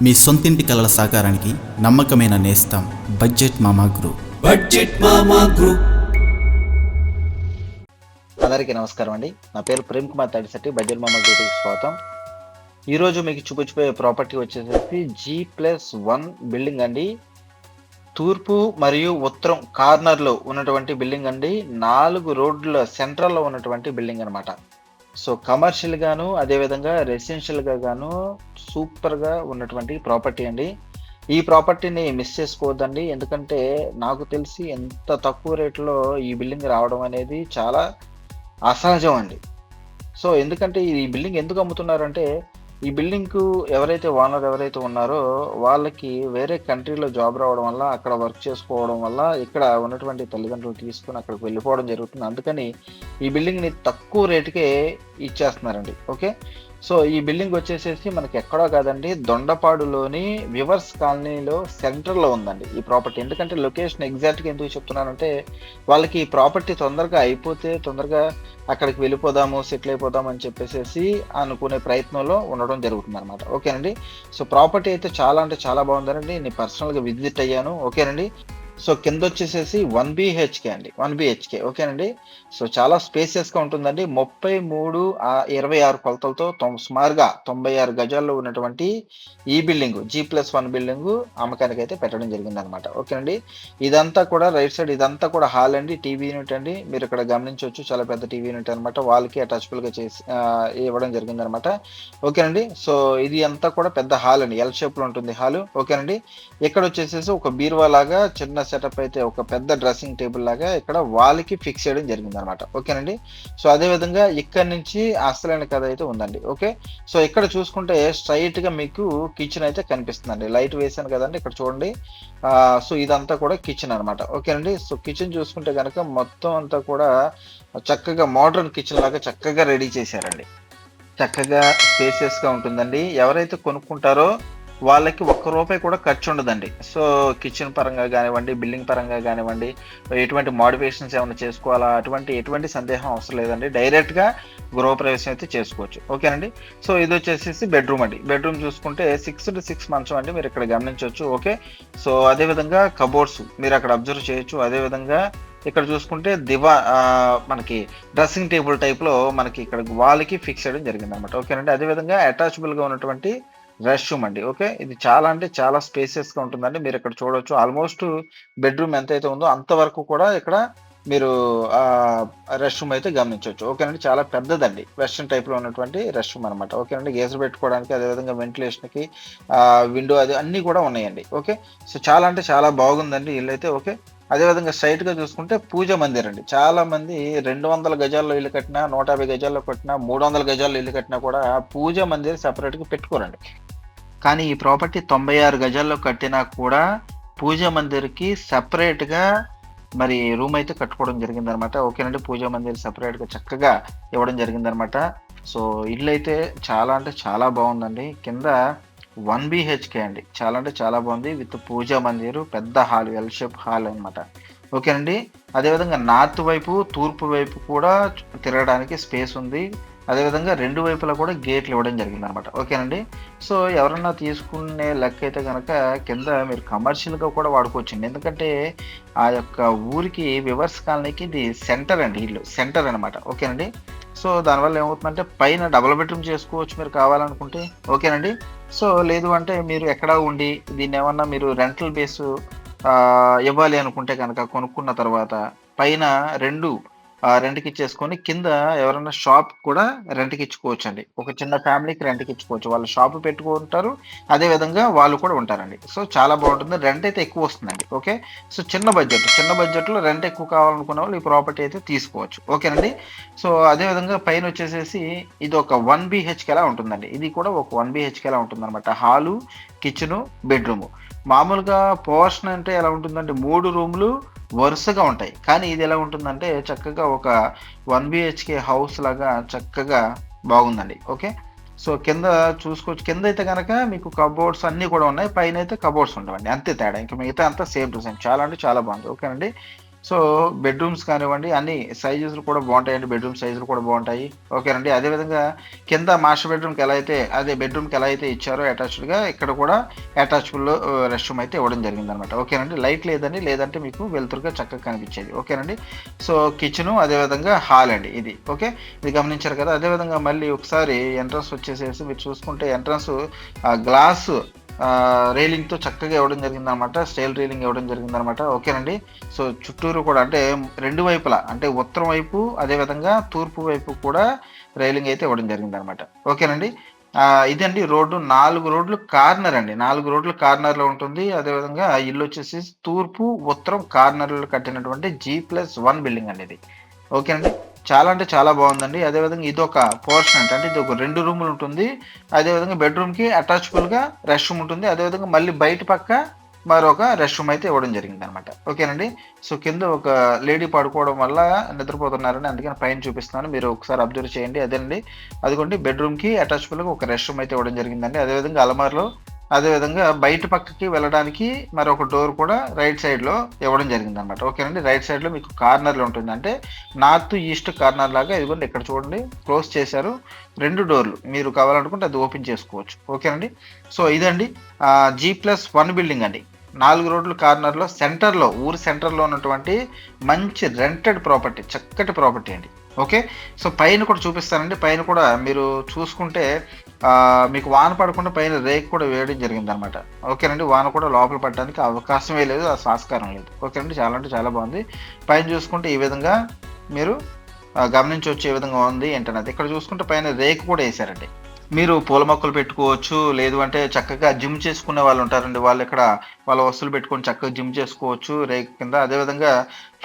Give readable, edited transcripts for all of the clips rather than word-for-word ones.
మీ సొంతింటి కలల సాకారానికి నమ్మకమైన నేస్తం బడ్జెట్ మామా గ్రూప్. అందరికీ నమస్కారం అండి. నా పేరు ప్రేమ్ కుమార్ తాడిశెట్టి. బడ్జెట్ మామా గ్రూప్కి స్వాగతం. ఈరోజు మీకు చూపించబోయే ప్రాపర్టీ వచ్చేసి G+1 బిల్డింగ్ అండి. తూర్పు మరియు ఉత్తరం కార్నర్లో ఉన్నటువంటి బిల్డింగ్ అండి. 4 రోడ్ల సెంట్రల్లో ఉన్నటువంటి బిల్డింగ్ అనమాట. సో కమర్షియల్ గాను అదేవిధంగా రెసిడెన్షియల్గా గాను సూపర్గా ఉన్నటువంటి ప్రాపర్టీ అండి. ఈ ప్రాపర్టీని మిస్ చేసుకోవద్దండి, ఎందుకంటే నాకు తెలిసి ఎంత తక్కువ రేట్లో ఈ బిల్డింగ్ రావడం అనేది చాలా అసహజం అండి. సో ఎందుకంటే ఈ బిల్డింగ్ ఎందుకు అమ్ముతున్నారంటే, ఈ బిల్డింగ్కు ఓనర్ ఎవరైతే ఉన్నారో వాళ్ళకి వేరే కంట్రీలో జాబ్ రావడం వల్ల, అక్కడ వర్క్ చేసుకోవడం వల్ల ఇక్కడ ఉన్నటువంటి తల్లిదండ్రులు తీసుకుని అక్కడికి వెళ్ళిపోవడం జరుగుతుంది. అందుకని ఈ బిల్డింగ్ని తక్కువ రేటుకే ఇచ్చేస్తున్నారండి. ఓకే, సో ఈ బిల్డింగ్ వచ్చేసేసి మనకి ఎక్కడో కాదండి, దొండపాడులోని వివర్స్ కాలనీలో సెంటర్లో ఉందండి ఈ ప్రాపర్టీ. ఎందుకంటే లొకేషన్ ఎగ్జాక్ట్గా ఎందుకు చెప్తున్నానంటే, వాళ్ళకి ఈ ప్రాపర్టీ తొందరగా అయిపోతే తొందరగా అక్కడికి వెళ్ళిపోదాము, సెటిల్ అయిపోదాం అని చెప్పేసి అనుకునే ప్రయత్నంలో ఉండడం జరుగుతుంది అనమాట. ఓకేనండి, సో ప్రాపర్టీ అయితే చాలా అంటే చాలా బాగుందండి. నేను పర్సనల్గా విజిట్ అయ్యాను. ఓకేనండి, సో కింద వచ్చేసేసి 1 BHK అండి, 1 BHK. ఓకేనండి, సో చాలా స్పేసియస్గా ఉంటుందండి. 33/26 కొలతలతో సుమారుగా 96 గజాల్లో ఉన్నటువంటి ఈ బిల్డింగ్ G+1 బిల్డింగ్ అమ్మకానికి అయితే పెట్టడం జరిగింది అనమాట. ఓకేనండి, ఇదంతా కూడా రైట్ సైడ్ ఇదంతా కూడా హాల్ అండి, టీవీ యూనిట్ అండి. మీరు ఇక్కడ గమనించవచ్చు, చాలా పెద్ద టీవీ యూనిట్ అనమాట. వాళ్ళకి అటాచబుల్గా చేసి ఇవ్వడం జరిగింది అనమాట. ఓకేనండి, సో ఇది అంతా కూడా పెద్ద హాల్ అండి, ఎల్ షేప్లో ఉంటుంది హాల్. ఓకేనండి, ఇక్కడ వచ్చేసేసి ఒక బీరువా లాగా చిన్న సెటప్ అయితే ఒక పెద్ద డ్రెస్సింగ్ టేబుల్ లాగా ఇక్కడ వాళ్ళకి ఫిక్స్ చేయడం జరిగింది అనమాట. ఓకేనండి, సో అదే విధంగా ఇక్కడ నుంచి అసలైన కథ అయితే ఉందండి. ఓకే, సో ఇక్కడ చూసుకుంటే స్ట్రైట్ గా మీకు కిచెన్ అయితే కనిపిస్తుందండి. లైట్ వేసాను కదండి, ఇక్కడ చూడండి. సో ఇదంతా కూడా కిచెన్ అనమాట. ఓకేనండి, సో కిచెన్ చూసుకుంటే కనుక మొత్తం అంతా కూడా చక్కగా మోడర్న్ కిచెన్ లాగా చక్కగా రెడీ చేశారండి. చక్కగా స్పేసియస్ గా ఉంటుందండి. ఎవరైతే కొనుక్కుంటారో వాళ్ళకి ₹1 కూడా ఖర్చు ఉండదండి. సో కిచెన్ పరంగా కానివ్వండి, బిల్డింగ్ పరంగా కానివ్వండి, ఎటువంటి మోడిఫికేషన్స్ ఏమైనా చేసుకోవాలా, ఎటువంటి సందేహం అవసరం లేదండి. డైరెక్ట్గా గృహప్రవేశం అయితే చేసుకోవచ్చు. ఓకేనండి, సో ఇది వచ్చేసి బెడ్రూమ్ అండి. బెడ్రూమ్ చూసుకుంటే 6x6 మంచం అండి, మీరు ఇక్కడ గమనించవచ్చు. ఓకే, సో అదేవిధంగా కబోర్డ్స్ మీరు అక్కడ అబ్జర్వ్ చేయొచ్చు. అదేవిధంగా ఇక్కడ చూసుకుంటే మనకి డ్రెస్సింగ్ టేబుల్ టైప్లో మనకి ఇక్కడ వాళ్ళకి ఫిక్స్ చేయడం జరిగింది అనమాట. ఓకేనండి, అదేవిధంగా అటాచబుల్గా ఉన్నటువంటి రెస్ట్ రూమ్ అండి. ఓకే, ఇది చాలా అంటే చాలా స్పేసియస్గా ఉంటుందండి. మీరు ఇక్కడ చూడవచ్చు, ఆల్మోస్ట్ బెడ్రూమ్ ఎంతైతే ఉందో అంతవరకు కూడా ఇక్కడ మీరు రెస్ట్ రూమ్ అయితే గమనించవచ్చు. ఓకేనండి, చాలా పెద్దదండి, వెస్టర్న్ టైప్లో ఉన్నటువంటి రెస్ట్ రూమ్ అనమాట. ఓకేనండి, గేజర్ పెట్టుకోవడానికి, అదేవిధంగా వెంటిలేషన్కి విండో అది అన్నీ కూడా ఉన్నాయండి. ఓకే, సో చాలా అంటే చాలా బాగుందండి ఇల్లు అయితే. ఓకే, అదేవిధంగా స్ట్రైట్గా చూసుకుంటే పూజ మందిర్ అండి. చాలా మంది 200 గజాల్లో ఇల్లు కట్టినా, 150 గజాల్లో కట్టినా, 300 గజాల్లో ఇల్లు కట్టినా కూడా పూజ మందిర్ సెపరేట్గా పెట్టుకోరండి. కానీ ఈ ప్రాపర్టీ 96 గజాల్లో కట్టినా కూడా పూజ మందిర్కి సెపరేట్గా మరి రూమ్ అయితే కట్టుకోవడం జరిగిందనమాట. ఓకేనండి, పూజ మందిర్ సెపరేట్గా చక్కగా ఇవ్వడం జరిగిందనమాట. సో ఇల్లు అయితే చాలా అంటే చాలా బాగుందండి. కింద 1 BHK అండి, చాలా అంటే చాలా బాగుంది. విత్ పూజా మందిరు, పెద్ద హాల్, ఎల్ షేప్ హాల్ అనమాట. ఓకేనండి, అదేవిధంగా నార్త్ వైపు తూర్పు వైపు కూడా తిరగడానికి స్పేస్ ఉంది. అదేవిధంగా 2 వైపులా కూడా గేట్లు ఇవ్వడం జరిగింది అనమాట. ఓకేనండి, సో ఎవరన్నా తీసుకునే లెక్క అయితే కనుక కింద మీరు కమర్షియల్గా కూడా వాడుకోవచ్చండి. ఎందుకంటే ఆ యొక్క ఊరికి వివర్స్ కాలనీకి ఇది సెంటర్ అండి, ఇల్లు సెంటర్ అనమాట. ఓకేనండి, సో దానివల్ల ఏమవుతుందంటే పైన డబుల్ బెడ్రూమ్ చేసుకోవచ్చు మీరు కావాలనుకుంటే. ఓకేనండి, సో లేదు అంటే మీరు ఎక్కడా ఉండి దీన్ని ఏమన్నా మీరు రెంటల్ బేస్ ఇవ్వాలి అనుకుంటే కనుక కొనుక్కున్న తర్వాత పైన 2 రెంట్కి ఇచ్చేసుకొని కింద ఎవరైనా షాప్ కూడా రెంట్కి ఇచ్చుకోవచ్చు అండి. ఒక చిన్న ఫ్యామిలీకి రెంట్కి ఇచ్చుకోవచ్చు. వాళ్ళు షాప్ పెట్టుకుంటారు, అదేవిధంగా వాళ్ళు కూడా ఉంటారండి. సో చాలా బాగుంటుంది, రెంట్ అయితే ఎక్కువ వస్తుందండి. ఓకే, సో చిన్న బడ్జెట్లో రెంట్ ఎక్కువ కావాలనుకున్న వాళ్ళు ఈ ప్రాపర్టీ అయితే తీసుకోవచ్చు. ఓకేనండి, సో అదేవిధంగా పైన వచ్చేసేసి ఇది ఒక 1 BHK లా ఉంటుందండి. ఇది కూడా ఒక 1 BHK లా ఉంటుంది అనమాట. Hall, kitchen, bedroom. మామూలుగా పోర్షన్ అంటే ఎలా ఉంటుందంటే 3 రూములు వరుసగా ఉంటాయి. కానీ ఇది ఎలా ఉంటుందంటే చక్కగా ఒక 1 BHK హౌస్ లాగా చక్కగా బాగుందండి. ఓకే, సో కింద చూసుకోవచ్చు. కింద అయితే కనుక మీకు కబోర్డ్స్ అన్నీ కూడా ఉన్నాయి, పైన అయితే కబోర్డ్స్ ఉండవండి. అంతే తేడా, ఇంకా మిగతా అంతా సేమ్ టు సేమ్. చాలా అంటే చాలా బాగుంది. ఓకేనండి, సో బెడ్రూమ్స్ కానివ్వండి అన్ని సైజెస్లు కూడా బాగుంటాయండి, బెడ్రూమ్ సైజులు కూడా బాగుంటాయి. ఓకేనండి. అదేవిధంగా కింద మాస్టర్ బెడ్రూమ్కి ఎలా అయితే బెడ్రూమ్కి ఎలా అయితే ఇచ్చారో అటాచ్డ్గా ఇక్కడ కూడా అటాచబుల్ రెస్ట్ రూమ్ అయితే ఇవ్వడం జరిగింది అనమాట. ఓకేనండి. లైట్ లేదండి, లేదంటే మీకు వెలుతురుగా చక్కగా కనిపించేది. ఓకేనండి. సో కిచెను అదేవిధంగా హాల్ అండి ఇది. ఓకే, ఇది గమనించారు కదా. అదేవిధంగా మళ్ళీ ఒకసారి ఎంట్రన్స్ వచ్చేసేసి మీరు చూసుకుంటే ఎంట్రన్స్ గ్లాస్ రైలింగ్తో చక్కగా ఇవ్వడం జరిగిందనమాట, స్టైల్ రైలింగ్ ఇవ్వడం జరిగిందనమాట. ఓకేనండి. సో చుట్టూరు కూడా అంటే రెండు వైపులా అంటే ఉత్తరం వైపు అదేవిధంగా తూర్పు వైపు కూడా రైలింగ్ అయితే ఇవ్వడం జరిగిందనమాట. ఓకేనండి. ఇదండి రోడ్డు, 4 రోడ్లు కార్నర్ అండి, 4 రోడ్లు కార్నర్లో ఉంటుంది. అదేవిధంగా ఇల్లు వచ్చేసి తూర్పు ఉత్తరం కార్నర్లో కట్టినటువంటి G+1 బిల్డింగ్ అండి ఇది. ఓకేనండి. చాలా అంటే చాలా బాగుందండి. అదేవిధంగా ఇదొక పోర్షన్ అంటే ఇది ఒక 2 రూములు ఉంటుంది. అదేవిధంగా బెడ్రూమ్కి అటాచబుల్గా రెస్ట్ రూమ్ ఉంటుంది. అదేవిధంగా మళ్ళీ బయట పక్క మరొక రెస్ట్ రూమ్ అయితే ఇవ్వడం జరిగింది అనమాట. ఓకేనండి. సో కింద ఒక లేడీ పడుకోవడం వల్ల నిద్రపోతున్నారని అందుకని పైన చూపిస్తున్నాను, మీరు ఒకసారి అబ్జర్వ్ చేయండి. అదేనండి, అదిగోండి బెడ్రూమ్కి అటాచబుల్గా ఒక రెస్ట్ రూమ్ అయితే ఇవ్వడం జరిగిందండి. అదేవిధంగా అలమార్లో అదేవిధంగా బయట పక్కకి వెళ్ళడానికి మరొక డోర్ కూడా రైట్ సైడ్లో ఇవ్వడం జరిగిందనమాట. ఓకేనండి. రైట్ సైడ్లో మీకు కార్నర్లో ఉంటుంది, అంటే నార్త్ ఈస్ట్ కార్నర్ లాగా. ఇదిగోండి ఇక్కడ చూడండి క్లోజ్ చేశారు, 2 డోర్లు, మీరు కావాలనుకుంటే అది ఓపెన్ చేసుకోవచ్చు. ఓకేనండి. సో ఇదండి G+1 బిల్డింగ్ అండి, 4 రోడ్లు కార్నర్లో సెంటర్లో, ఊరు సెంటర్లో ఉన్నటువంటి మంచి రెంటెడ్ ప్రాపర్టీ, చక్కటి ప్రాపర్టీ అండి. ఓకే, సో పైన కూడా చూపిస్తానండి. పైన కూడా మీరు చూసుకుంటే మీకు వాన పడకుండా పైన రేక్ కూడా వేయడం జరిగిందనమాట. ఓకేనండి. వాన కూడా లోపల పడడానికి అవకాశమే లేదు, ఆస్కారం లేదు. ఓకేనండి. చాలా అంటే చాలా బాగుంది. పైన చూసుకుంటే ఈ విధంగా మీరు గమనించవచ్చు ఏ విధంగా ఉంది ఏంటన్నది. ఇక్కడ చూసుకుంటే పైన రేక్ కూడా వేసారండి. మీరు పూల మొక్కలు పెట్టుకోవచ్చు, లేదు అంటే చక్కగా జిమ్ చేసుకునే వాళ్ళు ఉంటారండి, వాళ్ళు ఇక్కడ వాళ్ళ వస్తువులు పెట్టుకొని చక్కగా జిమ్ చేసుకోవచ్చు రేక్ కింద. అదేవిధంగా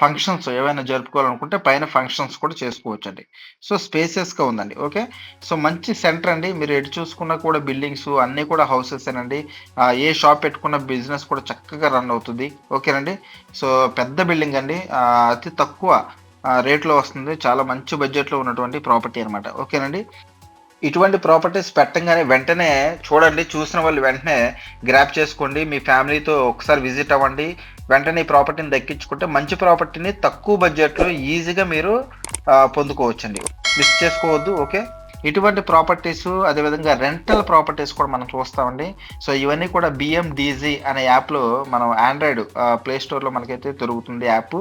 ఫంక్షన్స్ ఏవైనా జరుపుకోవాలనుకుంటే పైన ఫంక్షన్స్ కూడా చేసుకోవచ్చు అండి. సో స్పేసియస్గా ఉందండి. ఓకే, సో మంచి సెంటర్ అండి. మీరు ఎటు చూసుకున్నా కూడా బిల్డింగ్స్ అన్నీ కూడా హౌసెస్ అండి. ఏ షాప్ పెట్టుకున్న బిజినెస్ కూడా చక్కగా రన్ అవుతుంది. ఓకేనండి. సో పెద్ద బిల్డింగ్ అండి, అతి తక్కువ రేట్లో వస్తుంది, చాలా మంచి బడ్జెట్లో ఉన్నటువంటి ప్రాపర్టీ అనమాట. ఓకేనండి. ఇటువంటి ప్రాపర్టీస్ పెట్టంగానే వెంటనే చూడండి, చూసిన వాళ్ళు వెంటనే గ్రాప్ చేసుకోండి, మీ ఫ్యామిలీతో ఒకసారి విజిట్ అవ్వండి. వెంటనే ఈ ప్రాపర్టీని దక్కించుకుంటే మంచి ప్రాపర్టీని తక్కువ బడ్జెట్లో ఈజీగా మీరు పొందుకోవచ్చండి, మిస్ చేసుకోవద్దు. ఓకే, ఇటువంటి ప్రాపర్టీస్ అదేవిధంగా రెంటల్ ప్రాపర్టీస్ కూడా మనం చూస్తామండి. సో ఇవన్నీ కూడా BMDZ అనే యాప్లో మనం ఆండ్రాయిడ్ ప్లే స్టోర్లో మనకైతే దొరుకుతుంది యాప్.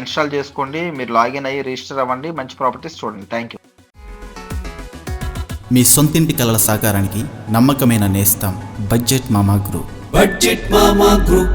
ఇన్స్టాల్ చేసుకోండి, మీరు లాగిన్ అయ్యి రిజిస్టర్ అవ్వండి, మంచి ప్రాపర్టీస్ చూడండి. Thank you. మీ సొంతింటి కలల సాకారానికి నమ్మకమైన నేస్తం బడ్జెట్ మామా గ్రూప్. బడ్జెట్ మామా గ్రూప్.